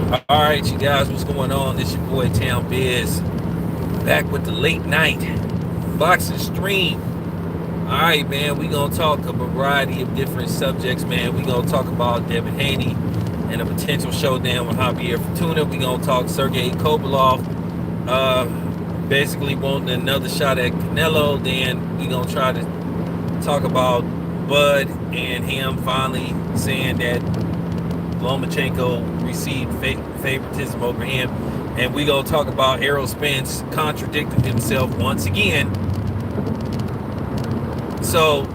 All right, you guys, what's going on? This your boy Town Biz, back with the late night boxing stream. All right, man, we gonna talk a variety of different subjects, man. We gonna talk about Devin Haney and a potential showdown with Javier Fortuna. We gonna talk Sergey Kovalov, uh, basically wanting another shot at Canelo. Then we gonna try to talk about Bud and him finally saying that Lomachenko received favoritism over him. And we gonna talk about Errol Spence contradicting himself once again. So,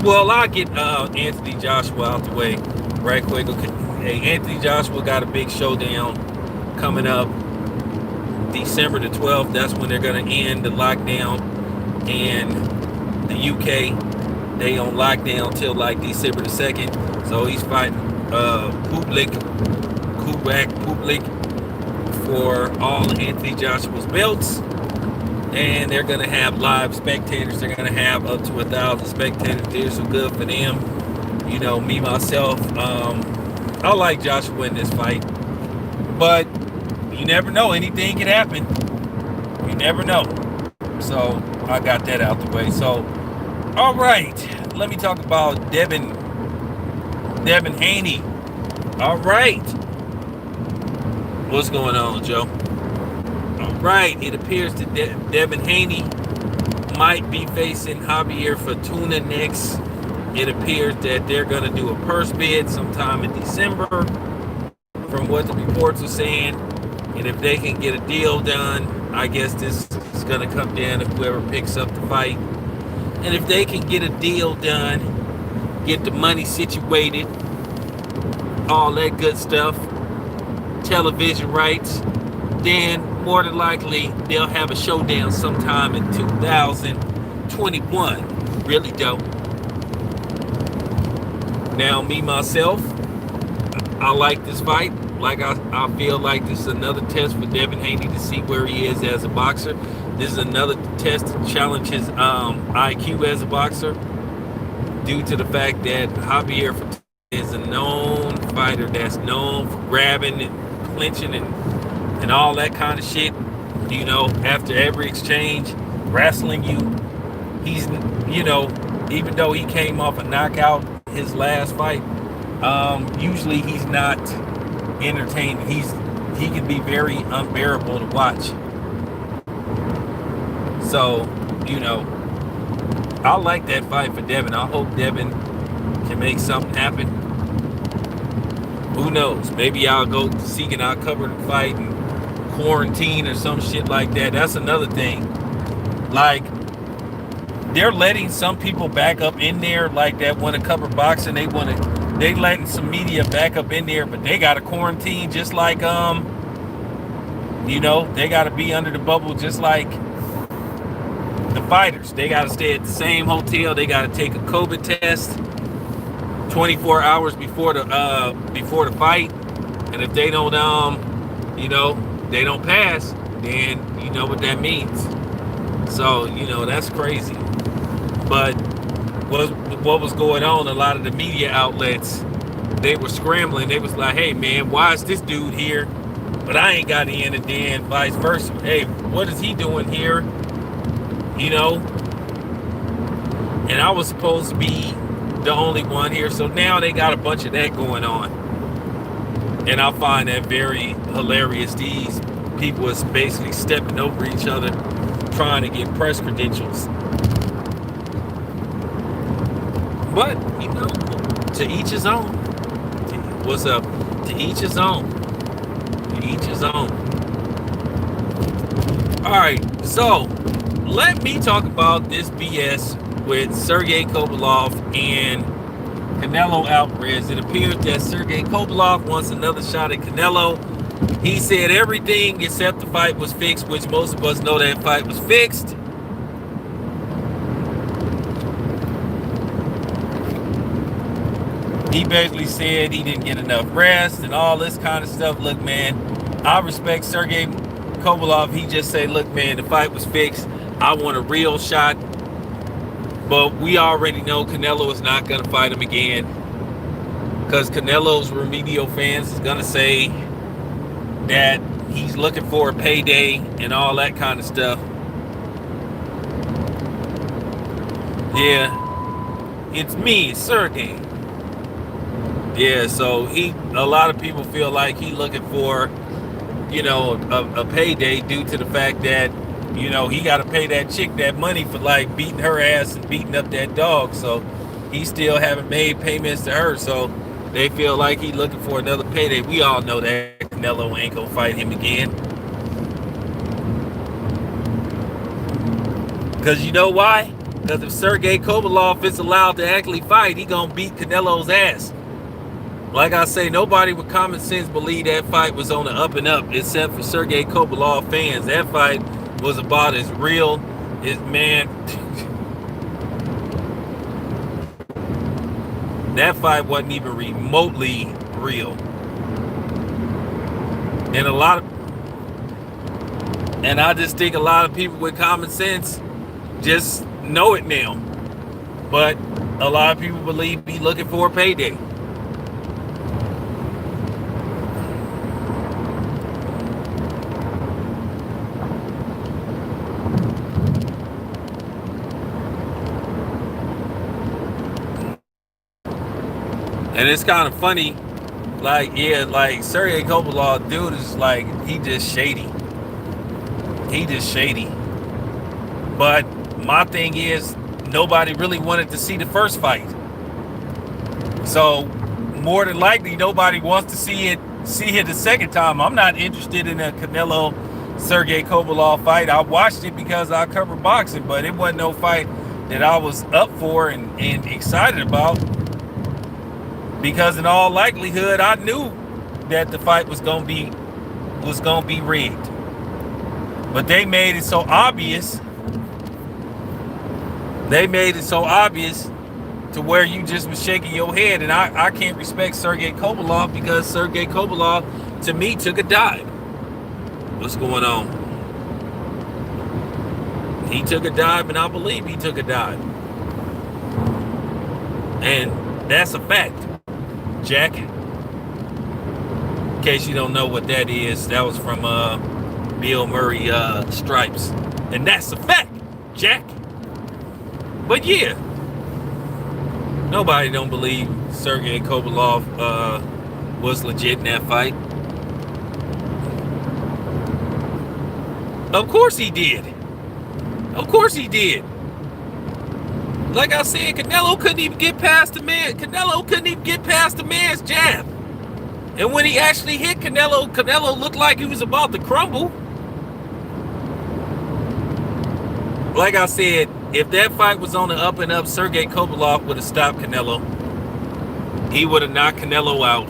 well, I'll get Anthony Joshua out the way right quick. Okay. Hey, Anthony Joshua got a big showdown coming up December the 12th. That's when they're gonna end the lockdown in the UK. They on lockdown till like December the 2nd. So he's fighting Kubek for all of Anthony Joshua's belts. And they're going to have live spectators. They're going to have up to 1,000 spectators there. So good for them. Me, myself, I like Joshua in this fight. But you never know. Anything can happen. You never know. So I got that out the way. So, all right. Let me talk about Devin Haney. All right. What's going on, Joe? All right. It appears that Devin Haney might be facing Javier Fortuna next. It appears that they're going to do a purse bid sometime in December, from what the reports are saying. And if they can get a deal done, I guess this is going to come down to whoever picks up the fight. And if they can get a deal done, get the money situated, all that good stuff, television rights, then more than likely they'll have a showdown sometime in 2021. Really dope. Now, me, myself, I like this fight. Like I feel like this is another test for Devin Haney to see where he is as a boxer. This is another test to challenge his IQ as a boxer, due to the fact that Javier Fortuna is a known fighter that's known for grabbing and clinching and all that kind of shit. After every exchange, wrestling you. He's, even though he came off a knockout his last fight, usually he's not entertaining. He can be very unbearable to watch. So, I like that fight for Devin. I hope Devin can make something happen. Who knows? Maybe I'll go seek and I'll cover the fight and quarantine or some shit like that. That's another thing. Like, they're letting some people back up in there like that want to cover boxing. They letting some media back up in there, but they got to quarantine just like they got to be under the bubble just like the fighters. They got to stay at the same hotel. They got to take a COVID test 24 hours before the fight. And if they don't they don't pass, then you know what that means. So, that's crazy. But what was going on, a lot of the media outlets, they were scrambling. They was like, hey man, why is this dude here but I ain't got in? And then vice versa, hey, what is he doing here? And I was supposed to be the only one here. So now they got a bunch of that going on. And I find that very hilarious. These people is basically stepping over each other, trying to get press credentials. But, to each his own. What's up? To each his own. To each his own. Alright, so let me talk about this BS with Sergey Kovalov and Canelo Alvarez. It appears that Sergey Kovalov wants another shot at Canelo. He said everything except the fight was fixed, which most of us know that fight was fixed. He basically said he didn't get enough rest and all this kind of stuff. Look, man, I respect Sergey Kovalov. He just said, look, man, the fight was fixed. I want a real shot. But we already know Canelo is not going to fight him again. because Canelo's remedial fans is gonna say that he's looking for a payday and all that kind of stuff. Yeah, it's me, it's Sergey. Yeah, so a lot of people feel like he looking for, a payday due to the fact that, he got to pay that chick that money for like beating her ass and beating up that dog. So he still haven't made payments to her. So they feel like he looking for another payday. We all know that Canelo ain't gonna fight him again. Because you know why? Because if Sergey Kovalev is allowed to actually fight, he gonna beat Canelo's ass. Like I say, nobody with common sense believed that fight was on the up and up, except for Sergey Kovalev fans. That fight was about as real as, man. That fight wasn't even remotely real. And I just think a lot of people with common sense just know it now. But a lot of people believe he's looking for a payday. And it's kind of funny, like Sergey Kovalev, dude is like, he just shady. But my thing is, nobody really wanted to see the first fight. So more than likely, nobody wants to see it the second time. I'm not interested in a Canelo Sergey Kovalev fight. I watched it because I cover boxing, but it wasn't no fight that I was up for and excited about. Because in all likelihood, I knew that the fight was gonna be rigged. But they made it so obvious. They made it so obvious to where you just was shaking your head. And I can't respect Sergey Kovalev because Sergey Kovalev, to me, took a dive. What's going on? He took a dive, and I believe he took a dive. And that's a fact. Jack, in case you don't know what that is, that was from Bill Murray Stripes. And that's a fact, Jack. But yeah, nobody don't believe Sergey Kovalev was legit in that fight. Of course he did. Like I said, Canelo couldn't even get past the man's jab. And when he actually hit Canelo looked like he was about to crumble. Like I said, if that fight was on the up and up, Sergey Kovalev would have stopped Canelo. He would have knocked Canelo out.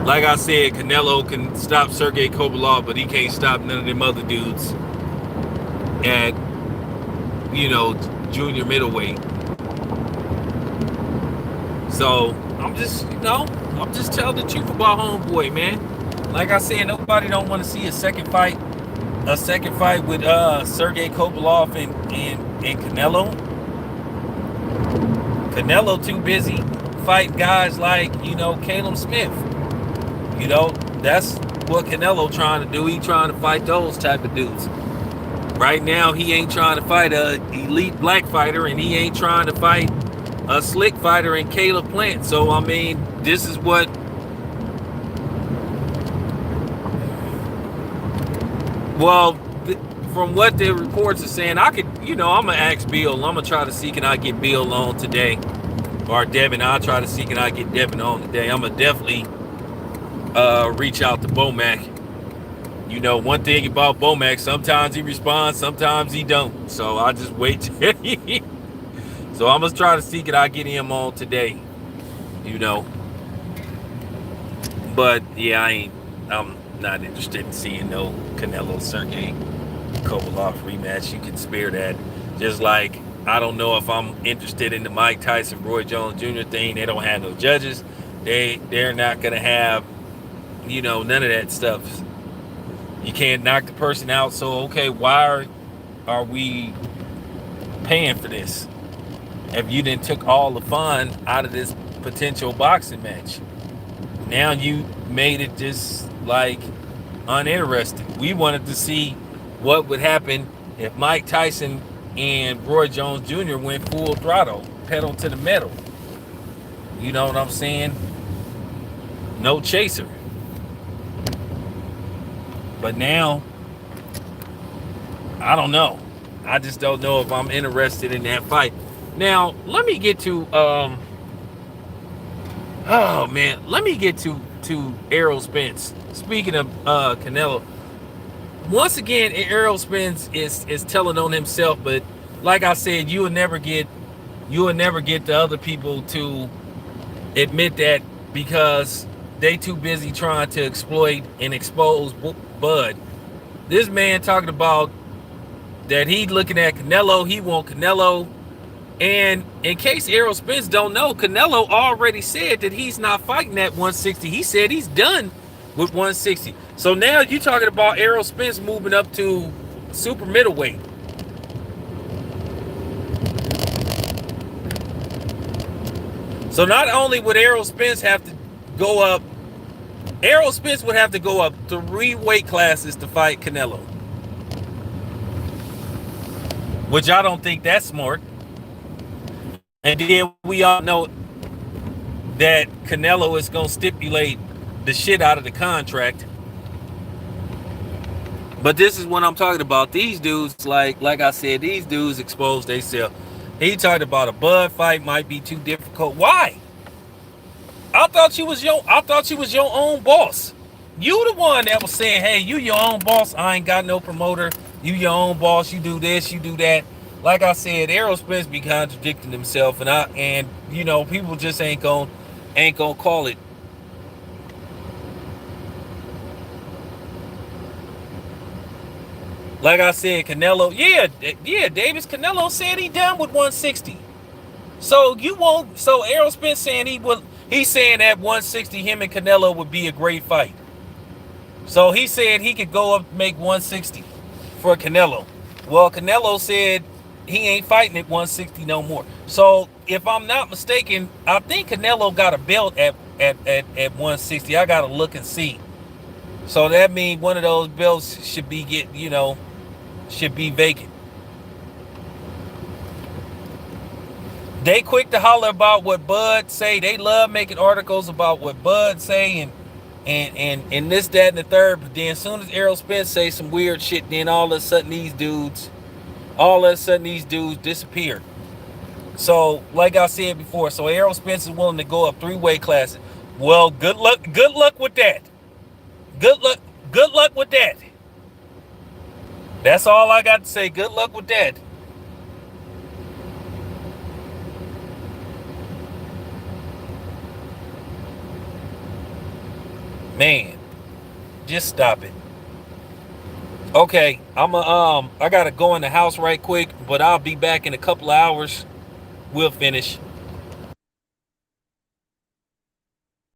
Like I said, Canelo can stop Sergey Kovalev, but he can't stop none of them other dudes at, junior middleweight. So I'm just telling the truth about homeboy, man. Like I said, nobody don't want to see a second fight with Sergey Kovalev and Canelo. Canelo too busy fighting guys like, Caleb Smith. That's what Canelo trying to do. He trying to fight those type of dudes. Right now, he ain't trying to fight a elite black fighter, and he ain't trying to fight a slick fighter in Caleb Plant. So, I mean, this is what... Well, from what the reports are saying, I'm going to ask Bill. I'm going to try to see can I get Bill on today. Or Devin. I'll try to see can I get Devin on today. I'm going to definitely reach out to Bomac. One thing about Bomac, sometimes he responds, sometimes he don't. So I'll just wait. So I'm going to try to see can I get him on today. But yeah, I'm not interested in seeing no Canelo Sergey Kovalev rematch. You can spare that. Just like I don't know if I'm interested in the Mike Tyson Roy Jones Jr. thing. They don't have no judges. They're not gonna have none of that stuff. You can't knock the person out. So okay, why are we paying for this? if you didn't took all the fun out of this potential boxing match. Now you made it just like uninteresting. We wanted to see what would happen if Mike Tyson and Roy Jones Jr. went full throttle, pedal to the metal. You know what I'm saying? No chaser. But now, I don't know. I just don't know if I'm interested in that fight. Now, let me get to let me get to Errol Spence. Speaking of Canelo, once again, Errol Spence is telling on himself, but like I said, you will never get the other people to admit that, because they too busy trying to exploit and expose Bud. This man talking about that he looking at Canelo, he want Canelo. And in case Errol Spence don't know, Canelo already said that he's not fighting at 160. He said he's done with 160. So now you're talking about Errol Spence moving up to super middleweight. So not only would Errol Spence have to go up, Errol Spence would have to go up 3 weight classes to fight Canelo. Which I don't think that's smart. And then we all know that Canelo is going to stipulate the shit out of the contract. But this is what I'm talking about. These dudes, like I said, these dudes expose themselves. He talked about a Bud fight might be too difficult. Why? I thought you was your own boss. You the one that was saying, hey, you your own boss. I ain't got no promoter. You your own boss. You do this, you do that. Like I said, Errol Spence be contradicting himself, and you know, people just ain't gonna call it. Like I said, Canelo, Davis Canelo said he done with 160. So you won't. So Errol Spence saying he's saying at 160 him and Canelo would be a great fight. So he said he could go up and make 160 for Canelo. Well, Canelo said he ain't fighting at 160 no more. So if I'm not mistaken, I think Canelo got a belt at 160. I gotta look and see. So that means one of those belts should be should be vacant. They quick to holler about what Bud say. They love making articles about what Bud say and this, that, and the third. But then as soon as Errol Spence say some weird shit, then all of a sudden these dudes disappear. So like I said before, so Errol Spence is willing to go up 3 weight classes. Well, good luck with that. Good luck with that. That's all I got to say. Good luck with that. Man, just stop it. Okay, I gotta go in the house right quick, but I'll be back in a couple of hours. We'll finish.